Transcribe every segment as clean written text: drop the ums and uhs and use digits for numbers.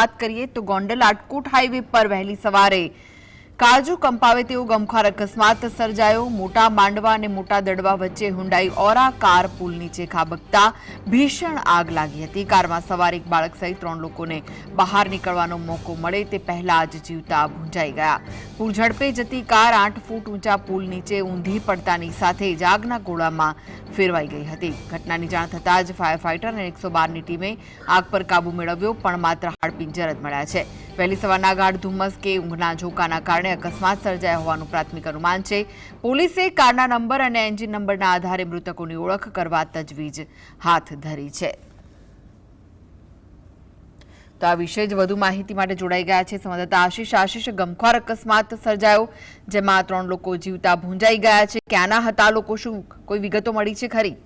વાત કરીએ તો ગોંડલ આટકોટ હાઈવે પર વહેલી સવારે કાળજો કંપાવે તેવો ગમખ્વાર અકસ્માત સર્જાયો। મોટા માંડવા અને મોટા દડવા વચ્ચે હુંડાઈ ઓરા કાર પુલ નીચે ખાબકતા ભીષણ આગ લાગી હતી। કારમાં સવાર એક બાળક સહિત 3 લોકોને બહાર નીકળવાનો મોકો મળે તે પહેલા જ જીવતા ભૂંજાઈ ગયા। પુલ ઝડપે જતી કાર 8 ફૂટ ઊંચા પુલ નીચે ઊંધી પડતાની સાથે જ આગના ગોળામાં ફેરવાઈ ગઈ હતી। ઘટનાની જાણ થતાં જ ફાયર ફાઈટર અને 112ની ટીમે આગ પર કાબુ મેળવ્યો, પણ માત્ર હાડપિંજર જ મળ્યા છે। વહેલી સવારના ગાઢ ધુમ્મસ કે ઊંઘના ઝોકાના કારણે અકસ્માત સર્જાયા હોવાનું પ્રાથમિક અનુમાન છે। પોલીસે કારના નંબર અને એન્જિન નંબરના આધારે મૃતકોની ઓળખ કરવા તજવીજ હાથ ધરી છે। તો આ વિશે જ વધુ માહિતી માટે જોડાઈ ગયા છે સંવાદદાતા આશીષ। ગમખ્વાર અકસ્માત સર્જાયો જેમાં 3 લોકો જીવતા ભૂંજાઈ ગયા છે। ક્યાંના હતા લોકો, શું કોઈ વિગતો મળી છે ખરી?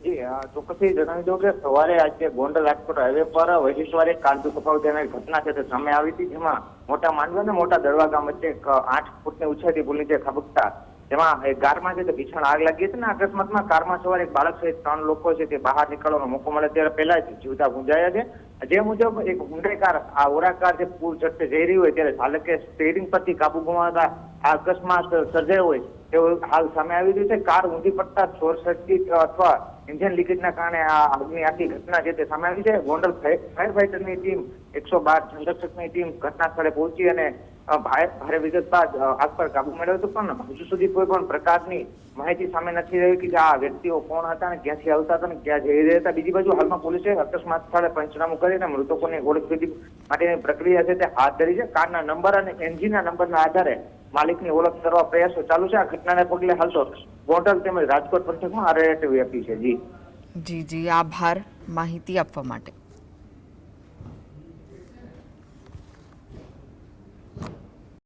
જી ચોક્કસથી જણાવી દઉં કે સવારે આજે ગોંડલ રાજકોટ હાઈવે પર વહેલી સવારે કાળજુ કપાવ તેની ઘટના છે તે સામે આવી હતી, જેમાં મોટા માંડવા અને મોટા દડવા ગામ વચ્ચે 8 ફૂટની ઊંચાઈથી પુલ નીચે ખાબકતા જેમાં એક કારમાં છે તે ભીષણ આગ લાગી હતી અને અકસ્માતમાં કારમાં સવાર એક બાળક સહિત 3 લોકો છે તે બહાર નીકળવાનો મોકો મળે ત્યારે પહેલા જ જીવતા ભૂંજાયા છે। જે મુજબ એક હુંડાઈ કાર આ ઓરા કાર જે પુલ ચડતે જઈ રહી હોય ત્યારે ચાલકે સ્ટીયરિંગ પરથી કાબુ ગુમાવતા આ અકસ્માત સર્જાયો હોય તેવું હાલ સામે આવી રહ્યું છે। કાર ઊંધી પડતા શોર્ટ સર્કિટ અથવા એન્જિન લીકેજના કારણે આ આગની આખી ઘટના છે તે સામે આવી છે। ગોંડલ ફાયર ફાઈટરની ટીમ 112 સંરક્ષકની ટીમ ઘટના સ્થળે પહોંચી અને ભારે વિગત બાદ આગ પર કાબુ મેળવ્યો હતો, પણ હજુ સુધી કોઈ પણ પ્રકારની માહિતી સામે નથી રહી કે આ વ્યક્તિઓ કોણ હતા અને ક્યાંથી આવતા હતા અને ક્યાં જઈ રહ્યા હતા। બીજી બાજુ હાલમાં પોલીસે અકસ્માત સ્થળે પંચનામું કરીને મૃતકોની ઓળખ માટેની પ્રક્રિયા છે તે હાથ ધરી છે। કારના નંબર અને એન્જિનના નંબરના આધારે માલિકની ઓળખ કરવા પ્રયાસો ચાલુ છે। આ ઘટનાને પગલે હાલ તો ગોંડલ તેમજ રાજકોટ પંથકમાં અલર્ટ વ્યાપી છે। જી આભાર માહિતી આપવા માટે।